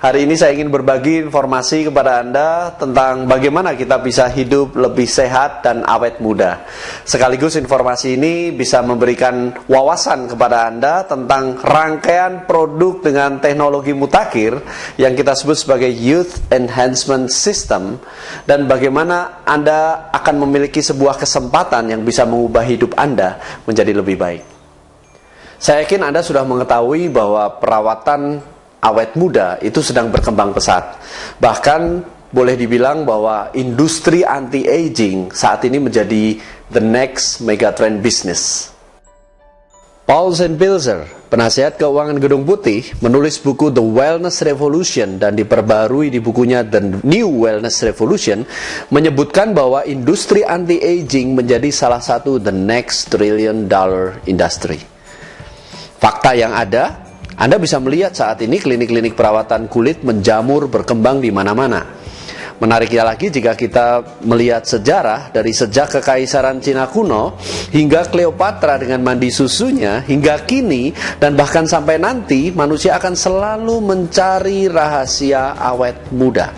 Hari ini saya ingin berbagi informasi kepada Anda tentang bagaimana kita bisa hidup lebih sehat dan awet muda. Sekaligus informasi ini bisa memberikan wawasan kepada Anda tentang rangkaian produk dengan teknologi mutakhir yang kita sebut sebagai Youth Enhancement System, dan bagaimana Anda akan memiliki sebuah kesempatan yang bisa mengubah hidup Anda menjadi lebih baik. Saya yakin Anda sudah mengetahui bahwa perawatan awet muda itu sedang berkembang pesat. Bahkan boleh dibilang bahwa industri anti-aging saat ini menjadi the next megatrend business. Paul Pilzer, penasihat keuangan Gedung Putih, menulis buku The Wellness Revolution dan diperbarui di bukunya The New Wellness Revolution, menyebutkan bahwa industri anti-aging menjadi salah satu the next trillion-dollar industry. Fakta yang ada, Anda bisa melihat saat ini klinik-klinik perawatan kulit menjamur berkembang di mana-mana. Menariknya lagi jika kita melihat sejarah dari sejak kekaisaran Cina kuno hingga Cleopatra dengan mandi susunya hingga kini dan bahkan sampai nanti, manusia akan selalu mencari rahasia awet muda.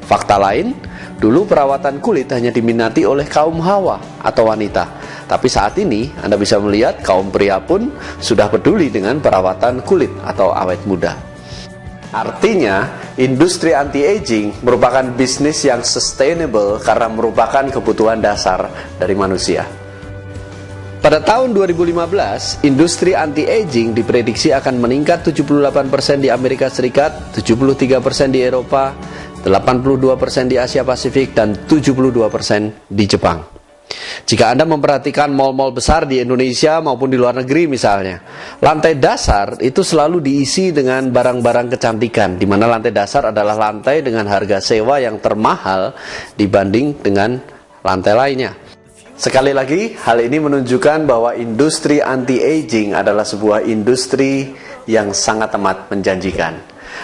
Fakta lain, dulu perawatan kulit hanya diminati oleh kaum hawa atau wanita. Tapi saat ini Anda bisa melihat kaum pria pun sudah peduli dengan perawatan kulit atau awet muda. Artinya, industri anti-aging merupakan bisnis yang sustainable karena merupakan kebutuhan dasar dari manusia. Pada tahun 2015, industri anti-aging diprediksi akan meningkat 78% di Amerika Serikat, 73% di Eropa, 82% di Asia Pasifik, dan 72% di Jepang. Jika Anda memperhatikan mal-mal besar di Indonesia maupun di luar negeri misalnya, lantai dasar itu selalu diisi dengan barang-barang kecantikan, di mana lantai dasar adalah lantai dengan harga sewa yang termahal dibanding dengan lantai lainnya. Sekali lagi, hal ini menunjukkan bahwa industri anti-aging adalah sebuah industri yang sangat amat menjanjikan.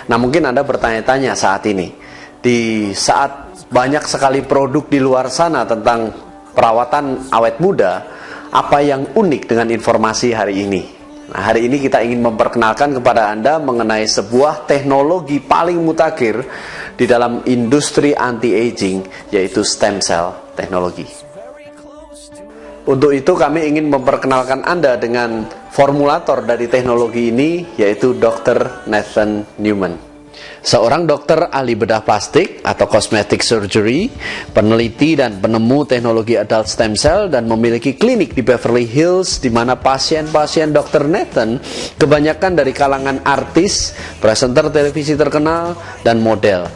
Nah, mungkin Anda bertanya-tanya saat ini, di saat banyak sekali produk di luar sana tentang perawatan awet muda, apa yang unik dengan informasi hari ini? Nah, hari ini kita ingin memperkenalkan kepada Anda mengenai sebuah teknologi paling mutakhir di dalam industri anti-aging, yaitu stem cell teknologi. Untuk itu kami ingin memperkenalkan Anda dengan formulator dari teknologi ini, yaitu Dr. Nathan Newman. Seorang dokter ahli bedah plastik atau cosmetic surgery, peneliti dan penemu teknologi adult stem cell, dan memiliki klinik di Beverly Hills, di mana pasien-pasien Dr. Nathan kebanyakan dari kalangan artis, presenter televisi terkenal, dan model.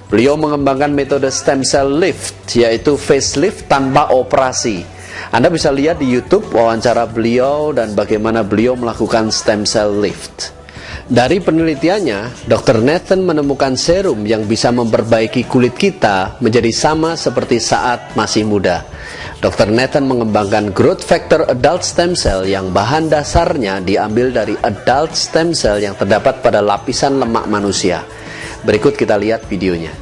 Beliau mengembangkan metode stem cell lift, yaitu facelift tanpa operasi. Anda bisa lihat di YouTube wawancara beliau dan bagaimana beliau melakukan stem cell lift. Dari penelitiannya, Dr. Nathan menemukan serum yang bisa memperbaiki kulit kita menjadi sama seperti saat masih muda. Dr. Nathan mengembangkan growth factor adult stem cell yang bahan dasarnya diambil dari adult stem cell yang terdapat pada lapisan lemak manusia. Berikut kita lihat videonya.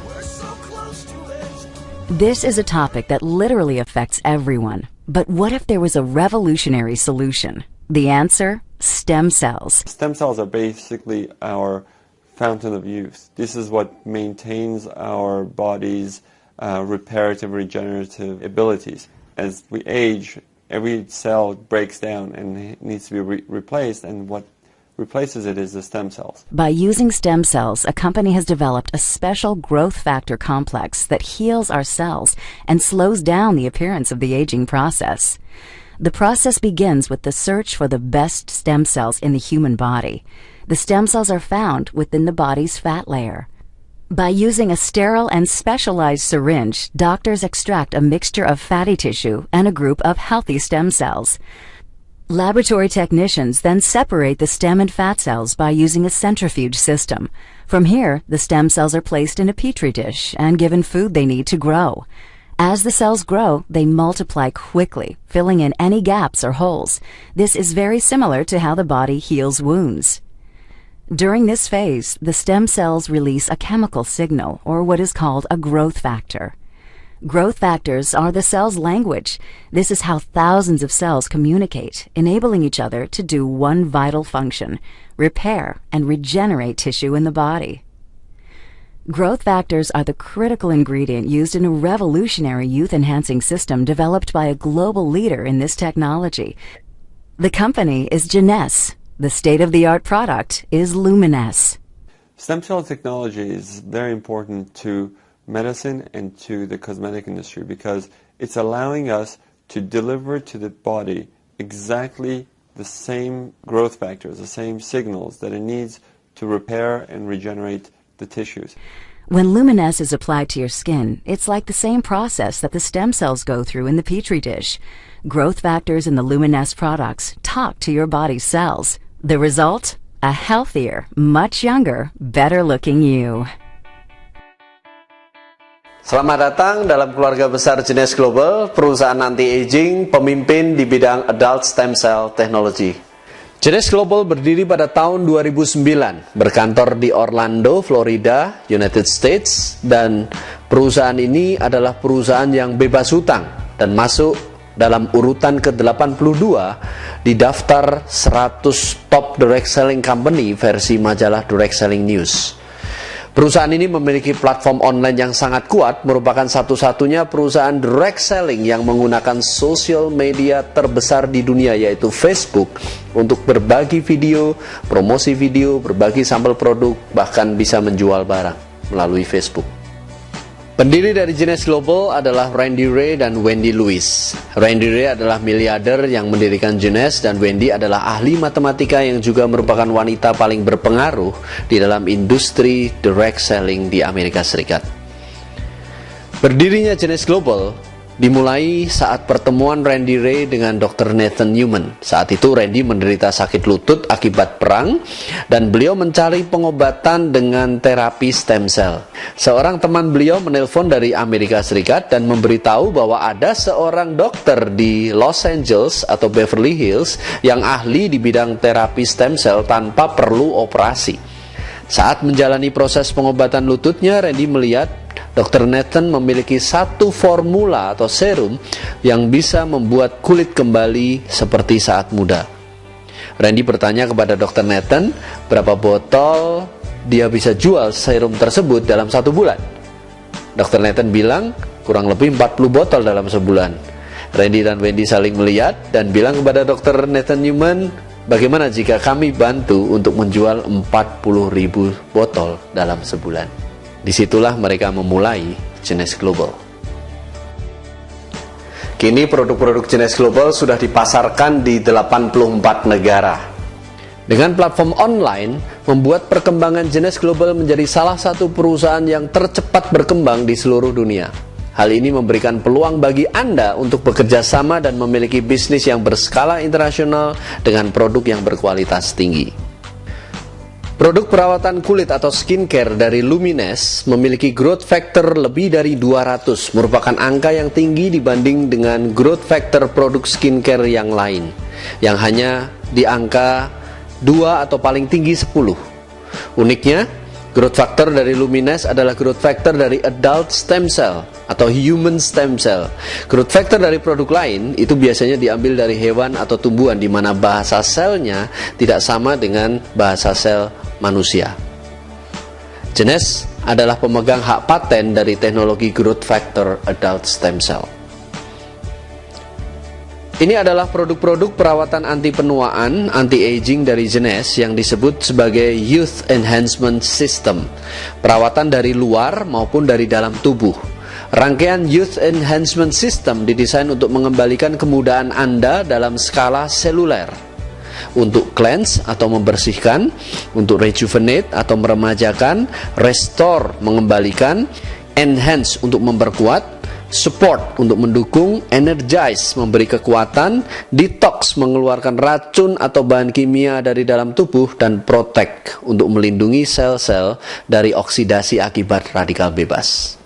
This is a topic that literally affects everyone. But what if there was a revolutionary solution? The answer? Stem cells. Stem cells are basically our fountain of youth. This is what maintains our body's reparative, regenerative abilities. As we age, every cell breaks down and needs to be replaced, and what replaces it is the stem cells. By using stem cells, a company has developed a special growth factor complex that heals our cells and slows down the appearance of the aging process. The process begins with the search for the best stem cells in the human body. The stem cells are found within the body's fat layer. By using a sterile and specialized syringe, doctors extract a mixture of fatty tissue and a group of healthy stem cells. Laboratory technicians then separate the stem and fat cells by using a centrifuge system. From here, the stem cells are placed in a petri dish and given food they need to grow. As the cells grow, they multiply quickly, filling in any gaps or holes. This is very similar to how the body heals wounds. During this phase, the stem cells release a chemical signal, or what is called a growth factor. Growth factors are the cell's language. This is how thousands of cells communicate, enabling each other to do one vital function: repair and regenerate tissue in the body. Growth factors are the critical ingredient used in a revolutionary youth-enhancing system developed by a global leader in this technology. The company is Genes. The state-of-the-art product is Luminesce. Stem cell technology is very important to medicine and to the cosmetic industry because it's allowing us to deliver to the body exactly the same growth factors, the same signals that it needs to repair and regenerate the tissues. When Luminesce is applied to your skin, it's like the same process that the stem cells go through in the Petri dish. Growth factors in the Luminesce products talk to your body's cells. The result? A healthier, much younger, better-looking you. Selamat datang dalam keluarga besar Genes Global, perusahaan anti-aging, pemimpin di bidang adult stem cell technology. Genes Global berdiri pada tahun 2009, berkantor di Orlando, Florida, United States, dan perusahaan ini adalah perusahaan yang bebas hutang dan masuk dalam urutan ke-82 di daftar 100 top direct selling company versi majalah Direct Selling News. Perusahaan ini memiliki platform online yang sangat kuat, merupakan satu-satunya perusahaan direct selling yang menggunakan social media terbesar di dunia, yaitu Facebook, untuk berbagi video, promosi video, berbagi sampel produk, bahkan bisa menjual barang melalui Facebook. Pendiri dari Genes Global adalah Randy Ray dan Wendy Lewis. Randy Ray adalah miliarder yang mendirikan Genes, dan Wendy adalah ahli matematika yang juga merupakan wanita paling berpengaruh di dalam industri direct selling di Amerika Serikat. Berdirinya Genes Global dimulai saat pertemuan Randy Ray dengan Dr. Nathan Newman. Saat itu Randy menderita sakit lutut akibat perang dan beliau mencari pengobatan dengan terapi stem cell. Seorang teman beliau menelpon dari Amerika Serikat dan memberitahu bahwa ada seorang dokter di Los Angeles atau Beverly Hills yang ahli di bidang terapi stem cell tanpa perlu operasi. Saat menjalani proses pengobatan lututnya, Randy melihat Dr. Nathan memiliki satu formula atau serum yang bisa membuat kulit kembali seperti saat muda. Randy bertanya kepada Dr. Nathan berapa botol dia bisa jual serum tersebut dalam 1 bulan. Dr. Nathan bilang kurang lebih 40 botol dalam sebulan. Randy dan Wendy saling melihat dan bilang kepada Dr. Nathan Newman, bagaimana jika kami bantu untuk menjual 40.000 botol dalam sebulan. Disitulah mereka memulai Genes Global. Kini produk-produk Genes Global sudah dipasarkan di 84 negara. Dengan platform online, membuat perkembangan Genes Global menjadi salah satu perusahaan yang tercepat berkembang di seluruh dunia. Hal ini memberikan peluang bagi Anda untuk bekerja sama dan memiliki bisnis yang berskala internasional dengan produk yang berkualitas tinggi. Produk perawatan kulit atau skincare dari Luminesce memiliki growth factor lebih dari 200, merupakan angka yang tinggi dibanding dengan growth factor produk skincare yang lain, yang hanya di angka 2 atau paling tinggi 10. Uniknya, growth factor dari Luminesce adalah growth factor dari adult stem cell atau human stem cell. Growth factor dari produk lain itu biasanya diambil dari hewan atau tumbuhan, di mana bahasa selnya tidak sama dengan bahasa sel manusia. Genes adalah pemegang hak paten dari teknologi growth factor adult stem cell. Ini adalah produk-produk perawatan anti penuaan, anti-aging dari Genes yang disebut sebagai Youth Enhancement System. Perawatan dari luar maupun dari dalam tubuh. Rangkaian Youth Enhancement System didesain untuk mengembalikan kemudahan Anda dalam skala seluler. Untuk cleanse atau membersihkan, untuk rejuvenate atau meremajakan, restore mengembalikan, enhance untuk memperkuat, support untuk mendukung, energize memberi kekuatan, detox mengeluarkan racun atau bahan kimia dari dalam tubuh, dan protect untuk melindungi sel-sel dari oksidasi akibat radikal bebas.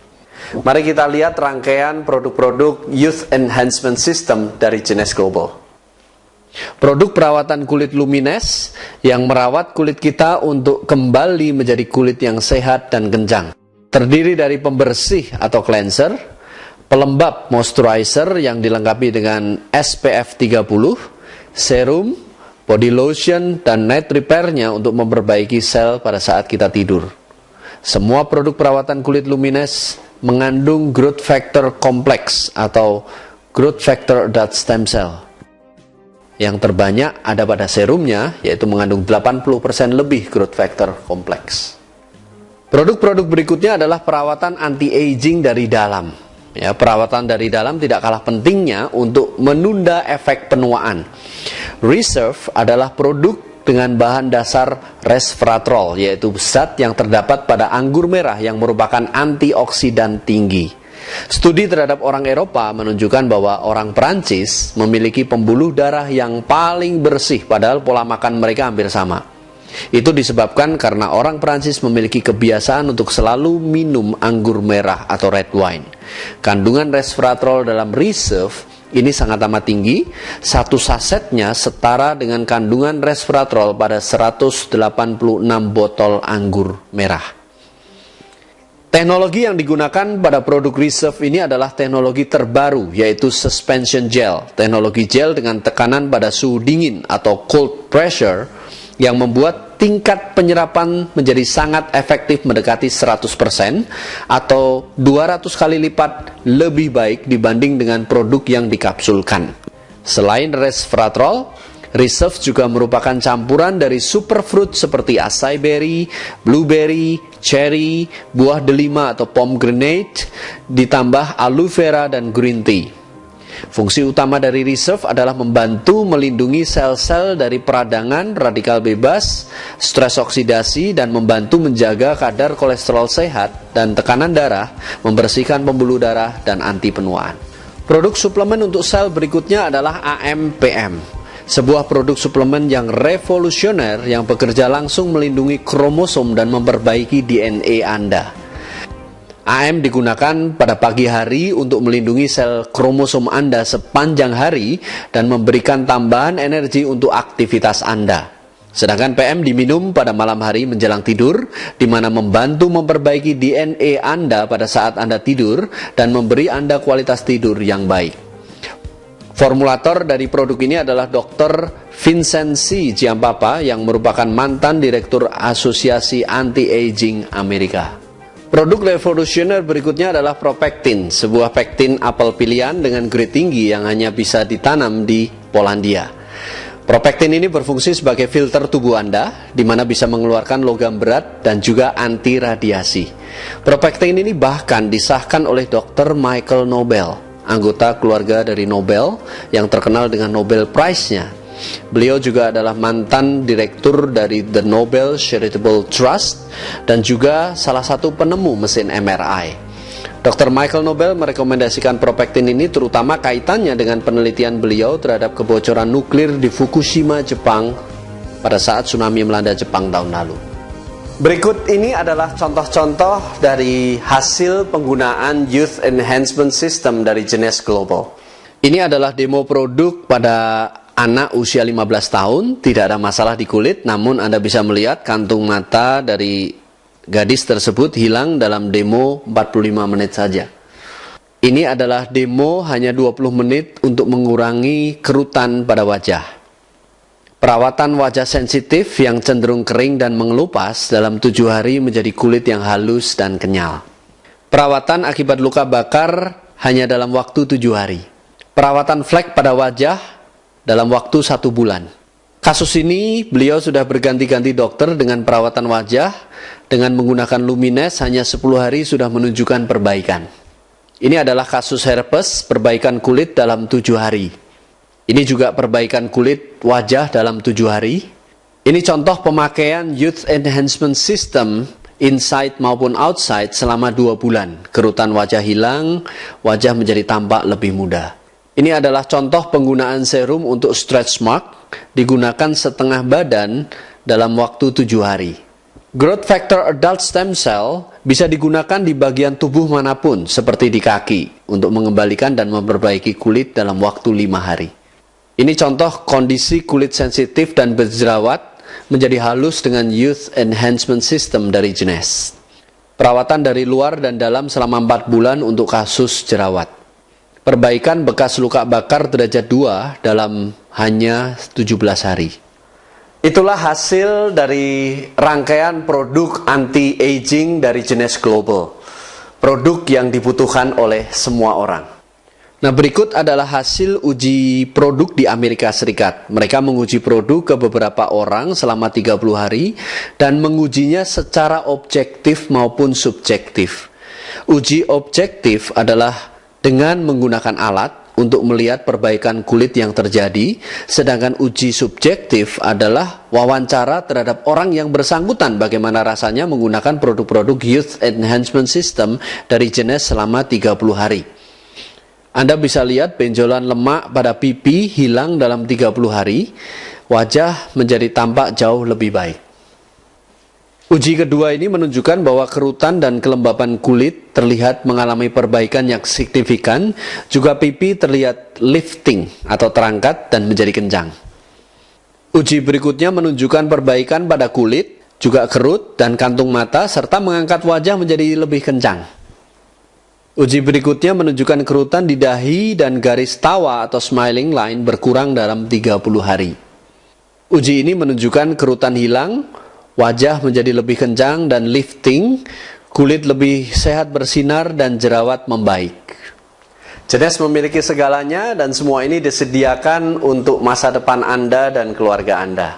Mari kita lihat rangkaian produk-produk Youth Enhancement System dari Genes Global. Produk perawatan kulit Luminesce yang merawat kulit kita untuk kembali menjadi kulit yang sehat dan kencang. Terdiri dari pembersih atau cleanser, pelembab moisturizer yang dilengkapi dengan SPF 30, serum, body lotion, dan night repair-nya untuk memperbaiki sel pada saat kita tidur. Semua produk perawatan kulit Lumines mengandung growth factor kompleks atau growth factor adult stem cell. Yang terbanyak ada pada serumnya, yaitu mengandung 80% lebih growth factor kompleks. Produk-produk berikutnya adalah perawatan anti-aging dari dalam. Ya, perawatan dari dalam tidak kalah pentingnya untuk menunda efek penuaan. Reserve adalah produk dengan bahan dasar resveratrol, yaitu zat yang terdapat pada anggur merah yang merupakan antioksidan tinggi. Studi terhadap orang Eropa menunjukkan bahwa orang Perancis memiliki pembuluh darah yang paling bersih, padahal pola makan mereka hampir sama. Itu disebabkan karena orang Perancis memiliki kebiasaan untuk selalu minum anggur merah atau red wine. Kandungan resveratrol dalam Reserve ini sangat amat tinggi. Satu sasetnya setara dengan kandungan resveratrol pada 186 botol anggur merah. Teknologi yang digunakan pada produk Reserve ini adalah teknologi terbaru, yaitu suspension gel. Teknologi gel dengan tekanan pada suhu dingin atau cold pressure yang membuat tingkat penyerapan menjadi sangat efektif mendekati 100% atau 200 kali lipat lebih baik dibanding dengan produk yang dikapsulkan. Selain resveratrol, Reserve juga merupakan campuran dari superfruit seperti acai berry, blueberry, cherry, buah delima atau pomegranate, ditambah aloe vera dan green tea. Fungsi utama dari Reserve adalah membantu melindungi sel-sel dari peradangan, radikal bebas, stres oksidasi, dan membantu menjaga kadar kolesterol sehat dan tekanan darah, membersihkan pembuluh darah, dan anti penuaan. Produk suplemen untuk sel berikutnya adalah AMPM, sebuah produk suplemen yang revolusioner yang bekerja langsung melindungi kromosom dan memperbaiki DNA Anda. AM digunakan pada pagi hari untuk melindungi sel kromosom Anda sepanjang hari dan memberikan tambahan energi untuk aktivitas Anda. Sedangkan PM diminum pada malam hari menjelang tidur, di mana membantu memperbaiki DNA Anda pada saat Anda tidur dan memberi Anda kualitas tidur yang baik. Formulator dari produk ini adalah Dr. Vincent C. Giampapa yang merupakan mantan Direktur Asosiasi Anti-Aging Amerika. Produk revolusioner berikutnya adalah Propectin, sebuah pektin apel pilihan dengan grade tinggi yang hanya bisa ditanam di Polandia. Propectin ini berfungsi sebagai filter tubuh Anda, di mana bisa mengeluarkan logam berat dan juga anti radiasi. Propectin ini bahkan disahkan oleh Dr. Michael Nobel, anggota keluarga dari Nobel yang terkenal dengan Nobel Prize-nya. Beliau juga adalah mantan direktur dari The Nobel Charitable Trust dan juga salah satu penemu mesin MRI. Dr. Michael Nobel merekomendasikan Propectin ini terutama kaitannya dengan penelitian beliau terhadap kebocoran nuklir di Fukushima, Jepang pada saat tsunami melanda Jepang tahun lalu. Berikut ini adalah contoh-contoh dari hasil penggunaan Youth Enhancement System dari Genes Global. Ini adalah demo produk pada anak usia 15 tahun, tidak ada masalah di kulit, namun Anda bisa melihat kantung mata dari gadis tersebut hilang dalam demo 45 menit saja. Ini adalah demo hanya 20 menit untuk mengurangi kerutan pada wajah. Perawatan wajah sensitif yang cenderung kering dan mengelupas dalam 7 hari menjadi kulit yang halus dan kenyal. Perawatan akibat luka bakar hanya dalam waktu 7 hari. Perawatan flek pada wajah dalam waktu 1 bulan. Kasus ini beliau sudah berganti-ganti dokter dengan perawatan wajah dengan menggunakan Lumines hanya 10 hari sudah menunjukkan perbaikan. Ini adalah kasus herpes, perbaikan kulit dalam 7 hari. Ini juga perbaikan kulit wajah dalam 7 hari. Ini contoh pemakaian Youth Enhancement System inside maupun outside selama 2 bulan. Kerutan wajah hilang, wajah menjadi tampak lebih muda. Ini adalah contoh penggunaan serum untuk stretch mark, digunakan setengah badan dalam waktu 7 hari. Growth factor adult stem cell bisa digunakan di bagian tubuh manapun, seperti di kaki, untuk mengembalikan dan memperbaiki kulit dalam waktu 5 hari. Ini contoh kondisi kulit sensitif dan berjerawat menjadi halus dengan Youth Enhancement System dari Genes. Perawatan dari luar dan dalam selama 4 bulan untuk kasus jerawat. Perbaikan bekas luka bakar derajat 2 dalam hanya 17 hari. Itulah hasil dari rangkaian produk anti-aging dari Genesis Global. Produk yang dibutuhkan oleh semua orang. Nah, berikut adalah hasil uji produk di Amerika Serikat. Mereka menguji produk ke beberapa orang selama 30 hari dan mengujinya secara objektif maupun subjektif. Uji objektif adalah dengan menggunakan alat untuk melihat perbaikan kulit yang terjadi, sedangkan uji subjektif adalah wawancara terhadap orang yang bersangkutan bagaimana rasanya menggunakan produk-produk Youth Enhancement System dari Genesis selama 30 hari. Anda bisa lihat benjolan lemak pada pipi hilang dalam 30 hari, wajah menjadi tampak jauh lebih baik. Uji kedua ini menunjukkan bahwa kerutan dan kelembapan kulit terlihat mengalami perbaikan yang signifikan, juga pipi terlihat lifting atau terangkat dan menjadi kencang. Uji berikutnya menunjukkan perbaikan pada kulit, juga kerut dan kantung mata, serta mengangkat wajah menjadi lebih kencang. Uji berikutnya menunjukkan kerutan di dahi dan garis tawa atau smiling line berkurang dalam 30 hari. Uji ini menunjukkan kerutan hilang, wajah menjadi lebih kencang dan lifting, kulit lebih sehat bersinar dan jerawat membaik. Genesis memiliki segalanya dan semua ini disediakan untuk masa depan Anda dan keluarga Anda.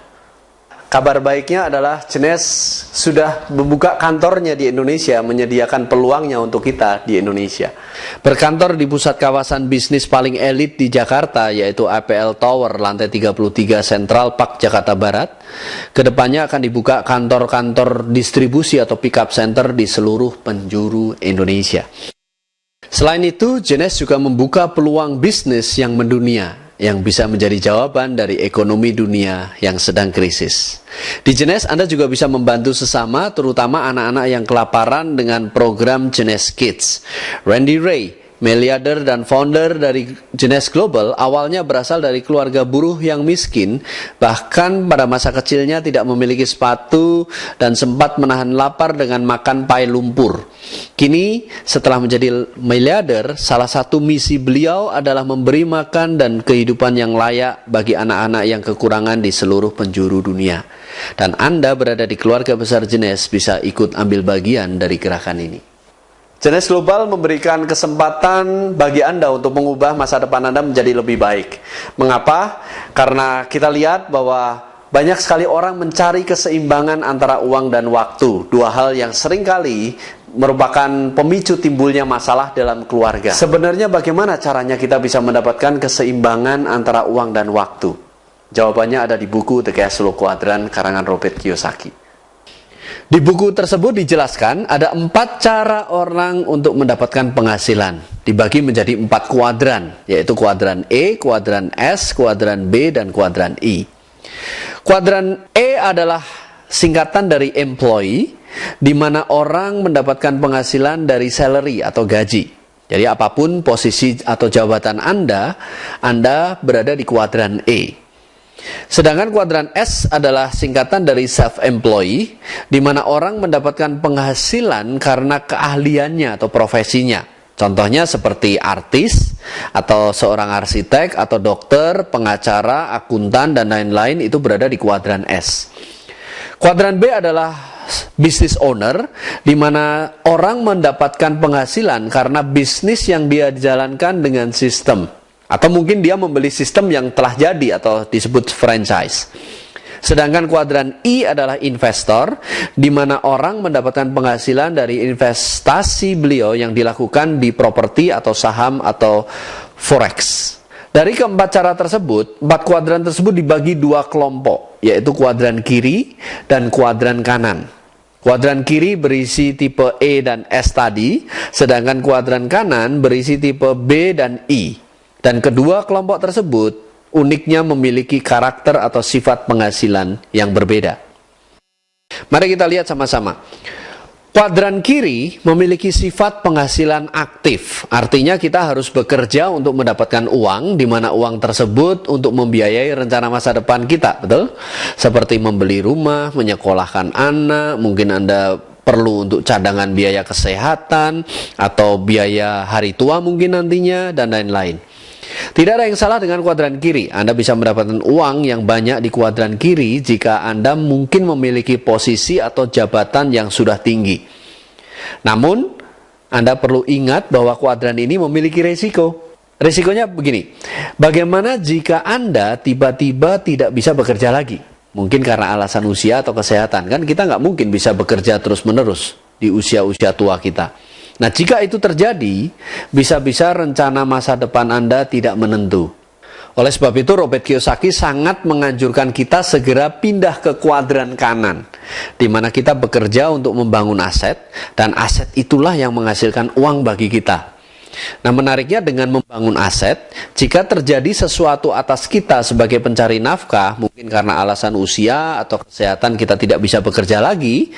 Kabar baiknya adalah Genesis sudah membuka kantornya di Indonesia, menyediakan peluangnya untuk kita di Indonesia. Berkantor di pusat kawasan bisnis paling elit di Jakarta, yaitu APL Tower, lantai 33 Central Park, Jakarta Barat. Kedepannya akan dibuka kantor-kantor distribusi atau pick-up center di seluruh penjuru Indonesia. Selain itu, Genesis juga membuka peluang bisnis yang mendunia, yang bisa menjadi jawaban dari ekonomi dunia yang sedang krisis. Di Genesis Anda juga bisa membantu sesama, terutama anak-anak yang kelaparan dengan program Genesis Kids. Randy Ray, miliarder dan founder dari Genesis Global, awalnya berasal dari keluarga buruh yang miskin, bahkan pada masa kecilnya tidak memiliki sepatu dan sempat menahan lapar dengan makan pai lumpur. Kini, setelah menjadi miliarder, salah satu misi beliau adalah memberi makan dan kehidupan yang layak bagi anak-anak yang kekurangan di seluruh penjuru dunia. Dan Anda berada di keluarga besar Genesis bisa ikut ambil bagian dari gerakan ini. Genesis Global memberikan kesempatan bagi Anda untuk mengubah masa depan Anda menjadi lebih baik. Mengapa? Karena kita lihat bahwa banyak sekali orang mencari keseimbangan antara uang dan waktu. Dua hal yang seringkali merupakan pemicu timbulnya masalah dalam keluarga. Sebenarnya bagaimana caranya kita bisa mendapatkan keseimbangan antara uang dan waktu? Jawabannya ada di buku The Cash Flow Quadrant karangan Robert Kiyosaki. Di buku tersebut dijelaskan ada 4 cara orang untuk mendapatkan penghasilan. Dibagi menjadi 4 kuadran, yaitu kuadran E, kuadran S, kuadran B, dan kuadran I. Kuadran E adalah singkatan dari employee, di mana orang mendapatkan penghasilan dari salary atau gaji. Jadi apapun posisi atau jabatan Anda berada di kuadran E. Sedangkan kuadran S adalah singkatan dari self-employee, di mana orang mendapatkan penghasilan karena keahliannya atau profesinya. Contohnya seperti artis, atau seorang arsitek, atau dokter, pengacara, akuntan, dan lain-lain itu berada di kuadran S. Kuadran B adalah business owner, di mana orang mendapatkan penghasilan karena bisnis yang dia jalankan dengan sistem. Atau mungkin dia membeli sistem yang telah jadi atau disebut franchise. Sedangkan kuadran I adalah investor, di mana orang mendapatkan penghasilan dari investasi beliau yang dilakukan di properti atau saham atau forex. Dari keempat cara tersebut, 4 kuadran tersebut dibagi 2 kelompok, yaitu kuadran kiri dan kuadran kanan. Kuadran kiri berisi tipe E dan S tadi, sedangkan kuadran kanan berisi tipe B dan I. Dan kedua kelompok tersebut uniknya memiliki karakter atau sifat penghasilan yang berbeda. Mari kita lihat sama-sama. Kuadran kiri memiliki sifat penghasilan aktif. Artinya kita harus bekerja untuk mendapatkan uang, di mana uang tersebut untuk membiayai rencana masa depan kita, betul? Seperti membeli rumah, menyekolahkan anak, mungkin Anda perlu untuk cadangan biaya kesehatan, atau biaya hari tua mungkin nantinya, dan lain-lain. Tidak ada yang salah dengan kuadran kiri. Anda bisa mendapatkan uang yang banyak di kuadran kiri jika Anda mungkin memiliki posisi atau jabatan yang sudah tinggi. Namun, Anda perlu ingat bahwa kuadran ini memiliki resiko. Resikonya begini, bagaimana jika Anda tiba-tiba tidak bisa bekerja lagi? Mungkin karena alasan usia atau kesehatan. Kan kita nggak mungkin bisa bekerja terus-menerus di usia-usia tua kita. Nah, jika itu terjadi, bisa-bisa rencana masa depan Anda tidak menentu. Oleh sebab itu, Robert Kiyosaki sangat menganjurkan kita segera pindah ke kuadran kanan, di mana kita bekerja untuk membangun aset, dan aset itulah yang menghasilkan uang bagi kita. Nah, menariknya dengan membangun aset, jika terjadi sesuatu atas kita sebagai pencari nafkah, mungkin karena alasan usia atau kesehatan kita tidak bisa bekerja lagi,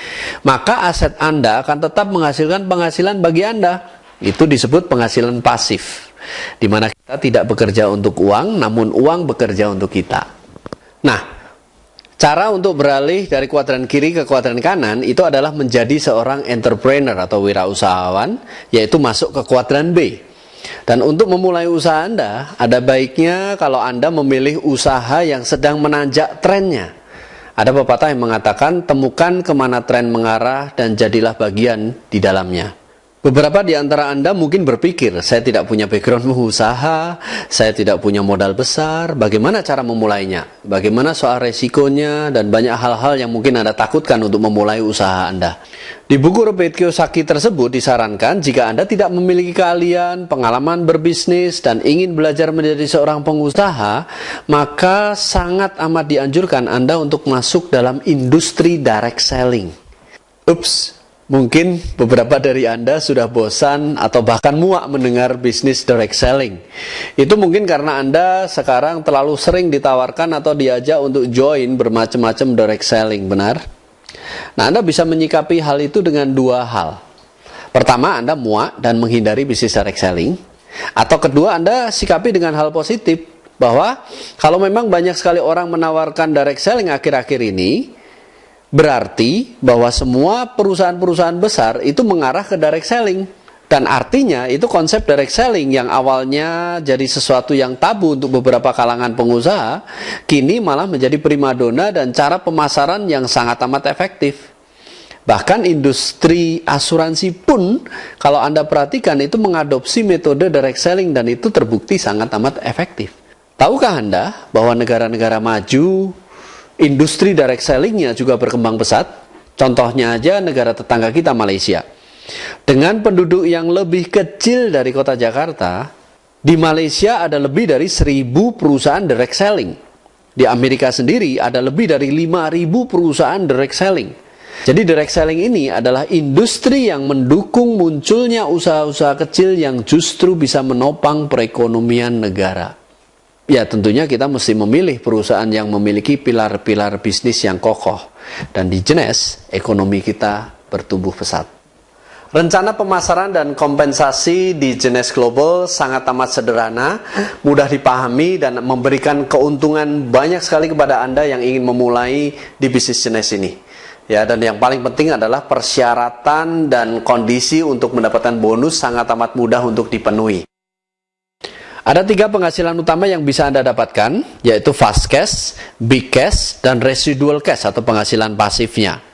maka aset Anda akan tetap menghasilkan penghasilan bagi Anda. Itu disebut penghasilan pasif, di mana kita tidak bekerja untuk uang, namun uang bekerja untuk kita. Nah, cara untuk beralih dari kuadran kiri ke kuadran kanan itu adalah menjadi seorang entrepreneur atau wirausahawan, yaitu masuk ke kuadran B. Dan untuk memulai usaha Anda, ada baiknya kalau Anda memilih usaha yang sedang menanjak trennya. Ada pepatah yang mengatakan, temukan kemana tren mengarah dan jadilah bagian di dalamnya. Beberapa di antara Anda mungkin berpikir, saya tidak punya background usaha, saya tidak punya modal besar, bagaimana cara memulainya? Bagaimana soal resikonya, dan banyak hal-hal yang mungkin Anda takutkan untuk memulai usaha Anda. Di buku Robert Kiyosaki tersebut disarankan, jika Anda tidak memiliki keahlian, pengalaman berbisnis, dan ingin belajar menjadi seorang pengusaha, maka sangat amat dianjurkan Anda untuk masuk dalam industri direct selling. Ups! Mungkin beberapa dari Anda sudah bosan atau bahkan muak mendengar bisnis direct selling. Itu mungkin karena Anda sekarang terlalu sering ditawarkan atau diajak untuk join bermacam-macam direct selling, benar? Nah, Anda bisa menyikapi hal itu dengan dua hal. Pertama, Anda muak dan menghindari bisnis direct selling. Atau kedua, Anda sikapi dengan hal positif, bahwa kalau memang banyak sekali orang menawarkan direct selling akhir-akhir ini, berarti bahwa semua perusahaan-perusahaan besar itu mengarah ke direct selling. Dan artinya itu konsep direct selling yang awalnya jadi sesuatu yang tabu untuk beberapa kalangan pengusaha, kini malah menjadi primadona dan cara pemasaran yang sangat amat efektif. Bahkan industri asuransi pun, kalau Anda perhatikan, itu mengadopsi metode direct selling dan itu terbukti sangat amat efektif. Tahukah Anda bahwa negara-negara maju industri direct selling-nya juga berkembang pesat? Contohnya aja negara tetangga kita, Malaysia. Dengan penduduk yang lebih kecil dari kota Jakarta, di Malaysia ada lebih dari 1.000 perusahaan direct selling. Di Amerika sendiri ada lebih dari 5.000 perusahaan direct selling. Jadi direct selling ini adalah industri yang mendukung munculnya usaha-usaha kecil yang justru bisa menopang perekonomian negara. Ya, tentunya kita mesti memilih perusahaan yang memiliki pilar-pilar bisnis yang kokoh. Dan di Jenes, ekonomi kita bertumbuh pesat. Rencana pemasaran dan kompensasi di Jenes Global sangat amat sederhana, mudah dipahami, dan memberikan keuntungan banyak sekali kepada Anda yang ingin memulai di bisnis Jenes ini. Ya, dan yang paling penting adalah persyaratan dan kondisi untuk mendapatkan bonus sangat amat mudah untuk dipenuhi. Ada 3 penghasilan utama yang bisa Anda dapatkan, yaitu fast cash, big cash, dan residual cash atau penghasilan pasifnya.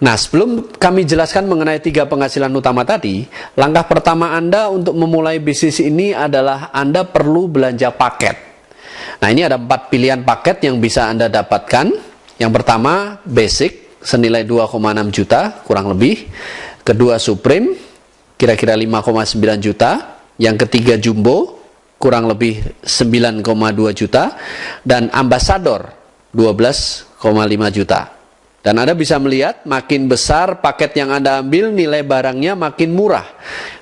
Nah, sebelum kami jelaskan mengenai 3 penghasilan utama tadi, langkah pertama Anda untuk memulai bisnis ini adalah Anda perlu belanja paket. Nah, ini ada 4 pilihan paket yang bisa Anda dapatkan. Yang pertama, basic, senilai 2,6 juta, kurang lebih. Kedua, Supreme, kira-kira 5,9 juta. Yang ketiga, Jumbo, kurang lebih 9,2 juta, dan Ambassador 12,5 juta. Dan Anda bisa melihat makin besar paket yang Anda ambil, nilai barangnya makin murah.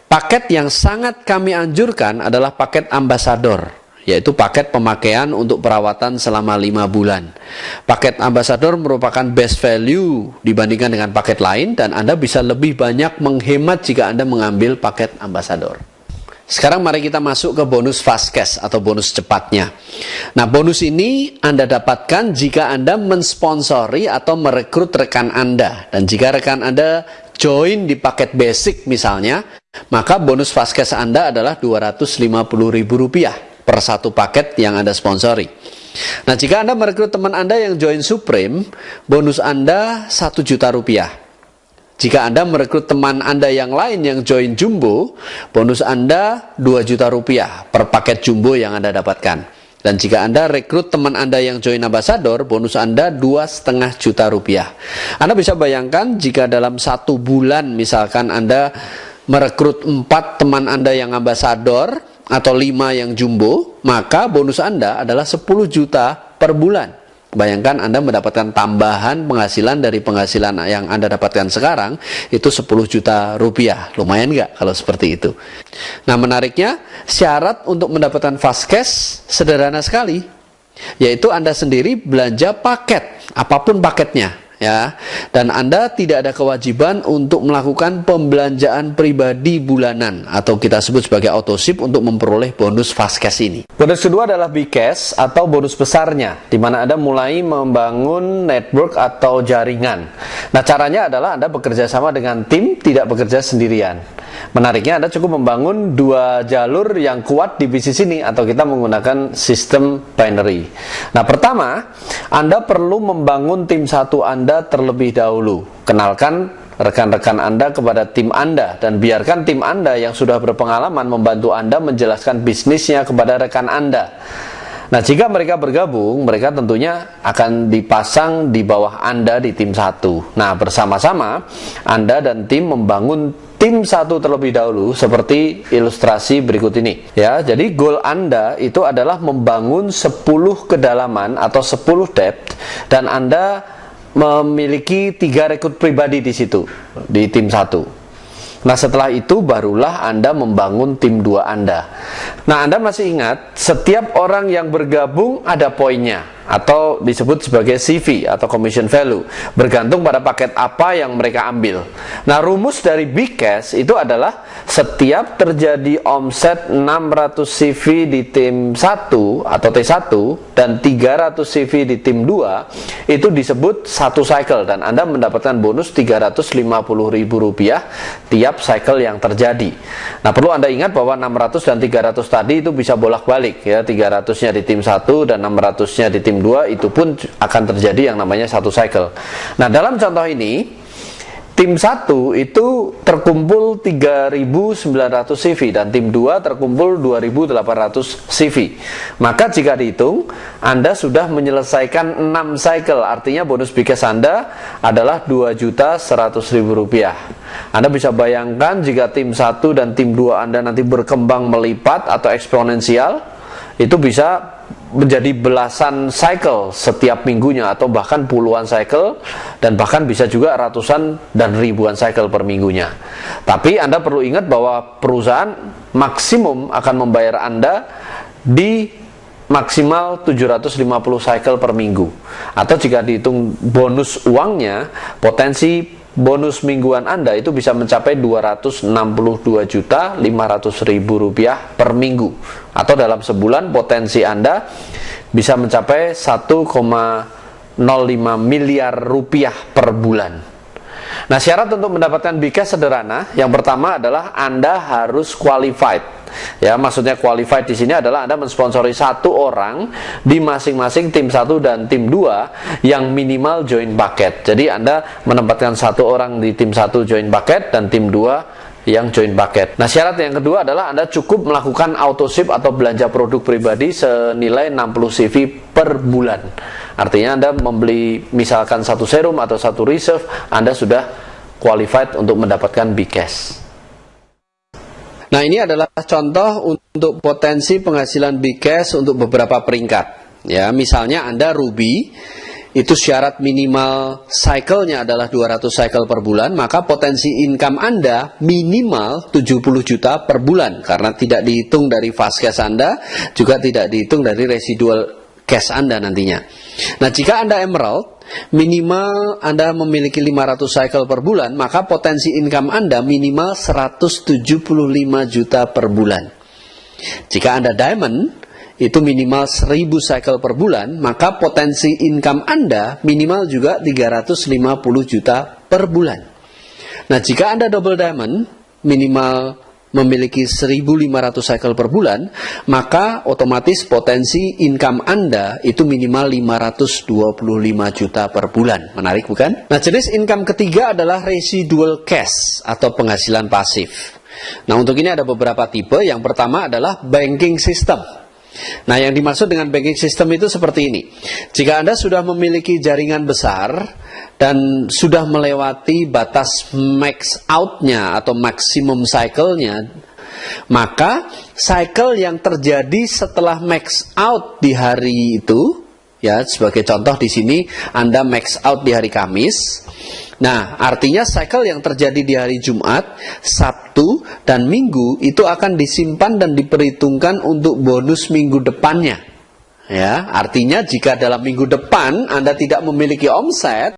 Paket yang sangat kami anjurkan adalah paket Ambassador, yaitu paket pemakaian untuk perawatan selama 5 bulan. Paket Ambassador merupakan best value dibandingkan dengan paket lain, dan Anda bisa lebih banyak menghemat jika Anda mengambil paket Ambassador. Sekarang mari kita masuk ke bonus fast cash atau bonus cepatnya. Nah, bonus ini Anda dapatkan jika Anda mensponsori atau merekrut rekan Anda. Dan jika rekan Anda join di paket basic misalnya, maka bonus fast cash Anda adalah Rp250.000. per satu paket yang Anda sponsori. Nah, jika Anda merekrut teman Anda yang join Supreme, bonus Anda 1 juta rupiah. Jika Anda merekrut teman Anda yang lain yang join Jumbo, bonus Anda 2 juta rupiah per paket Jumbo yang Anda dapatkan. Dan jika Anda rekrut teman Anda yang join Ambassador, bonus Anda 2,5 juta rupiah. Anda bisa bayangkan jika dalam 1 bulan misalkan Anda merekrut 4 teman Anda yang Ambassador atau 5 yang Jumbo, maka bonus Anda adalah 10 juta per bulan. Bayangkan Anda mendapatkan tambahan penghasilan dari penghasilan yang Anda dapatkan sekarang itu 10 juta rupiah. Lumayan nggak kalau seperti itu? Nah, menariknya syarat untuk mendapatkan fast cash sederhana sekali, yaitu Anda sendiri belanja paket, apapun paketnya. Ya, dan Anda tidak ada kewajiban untuk melakukan pembelanjaan pribadi bulanan atau kita sebut sebagai autoship untuk memperoleh bonus fast cash ini. Bonus kedua adalah big cash atau bonus besarnya, di mana Anda mulai membangun network atau jaringan. Nah, caranya adalah Anda bekerja sama dengan tim, tidak bekerja sendirian. Menariknya Anda cukup membangun 2 jalur yang kuat di bisnis ini atau kita menggunakan sistem binary. Nah, pertama, Anda perlu membangun tim satu Anda terlebih dahulu. Kenalkan rekan-rekan Anda kepada tim Anda dan biarkan tim Anda yang sudah berpengalaman membantu Anda menjelaskan bisnisnya kepada rekan Anda. Nah, jika mereka bergabung, mereka tentunya akan dipasang di bawah Anda di tim satu. Nah, bersama-sama Anda dan tim membangun tim satu terlebih dahulu seperti ilustrasi berikut ini. Ya, jadi goal Anda itu adalah membangun 10 kedalaman atau 10 depth dan Anda memiliki 3 rekrut pribadi di situ di tim satu. Nah, setelah itu barulah Anda membangun tim 2 Anda. Nah, Anda masih ingat, setiap orang yang bergabung ada poinnya atau disebut sebagai CV atau commission value, bergantung pada paket apa yang mereka ambil. Nah, rumus dari big cash itu adalah setiap terjadi omset 600 CV di tim 1 atau T1 dan 300 CV di tim 2 itu disebut satu cycle dan Anda mendapatkan bonus Rp350.000 tiap cycle yang terjadi. Nah, perlu Anda ingat bahwa 600 dan 300 tadi itu bisa bolak-balik ya, 300-nya di tim 1 dan 600-nya di tim 2 itu pun akan terjadi yang namanya satu cycle. Nah, dalam contoh ini tim 1 itu terkumpul 3.900 CV dan tim 2 terkumpul 2.800 CV. Maka jika dihitung, Anda sudah menyelesaikan 6 cycle. Artinya bonus big cash Anda adalah Rp2.100.000. Anda bisa bayangkan jika tim 1 dan tim 2 Anda nanti berkembang melipat atau eksponensial, itu bisa menjadi belasan cycle setiap minggunya atau bahkan puluhan cycle dan bahkan bisa juga ratusan dan ribuan cycle per minggunya. Tapi Anda perlu ingat bahwa perusahaan maksimum akan membayar Anda di maksimal 750 cycle per minggu. Atau jika dihitung bonus uangnya, potensi bonus mingguan Anda itu bisa mencapai Rp262.500.000 per minggu. Atau dalam sebulan potensi Anda bisa mencapai 1,05 miliar rupiah per bulan. Nah, syarat untuk mendapatkan big cash sederhana. Yang pertama adalah Anda harus qualified. Ya, maksudnya qualified di sini adalah Anda mensponsori 1 orang di masing-masing tim 1 dan tim 2 yang minimal join paket. Jadi Anda menempatkan 1 orang di tim 1 join paket dan tim 2 yang join paket. Nah, syarat yang kedua adalah Anda cukup melakukan autoship atau belanja produk pribadi senilai 60 CV per bulan. Artinya Anda membeli misalkan 1 serum atau 1 reserve, Anda sudah qualified untuk mendapatkan big cash. Nah, ini adalah contoh untuk potensi penghasilan big cash untuk beberapa peringkat. Ya, misalnya Anda Ruby, itu syarat minimal cycle-nya adalah 200 cycle per bulan, maka potensi income Anda minimal 70 juta per bulan, karena tidak dihitung dari fast cash Anda, juga tidak dihitung dari residual cash Anda nantinya. Nah, jika Anda Emerald, minimal Anda memiliki 500 cycle per bulan, maka potensi income Anda minimal 175 juta per bulan. Jika Anda Diamond, itu minimal 1000 cycle per bulan, maka potensi income Anda minimal juga 350 juta per bulan. Nah, jika Anda Double Diamond, minimal memiliki 1.500 cycle per bulan, maka otomatis potensi income Anda itu minimal 525 juta per bulan. Menarik bukan? Nah, jenis income ketiga adalah residual cash atau penghasilan pasif. Nah, untuk ini ada beberapa tipe. Yang pertama adalah banking system. Nah, yang dimaksud dengan banking system itu seperti ini. Jika Anda sudah memiliki jaringan besar dan sudah melewati batas max out-nya atau maximum cycle-nya, maka cycle yang terjadi setelah max out di hari itu, ya, sebagai contoh di sini Anda max out di hari Kamis. Nah, artinya cycle yang terjadi di hari Jumat, Sabtu, dan Minggu itu akan disimpan dan diperhitungkan untuk bonus minggu depannya. Ya, artinya jika dalam minggu depan Anda tidak memiliki omset,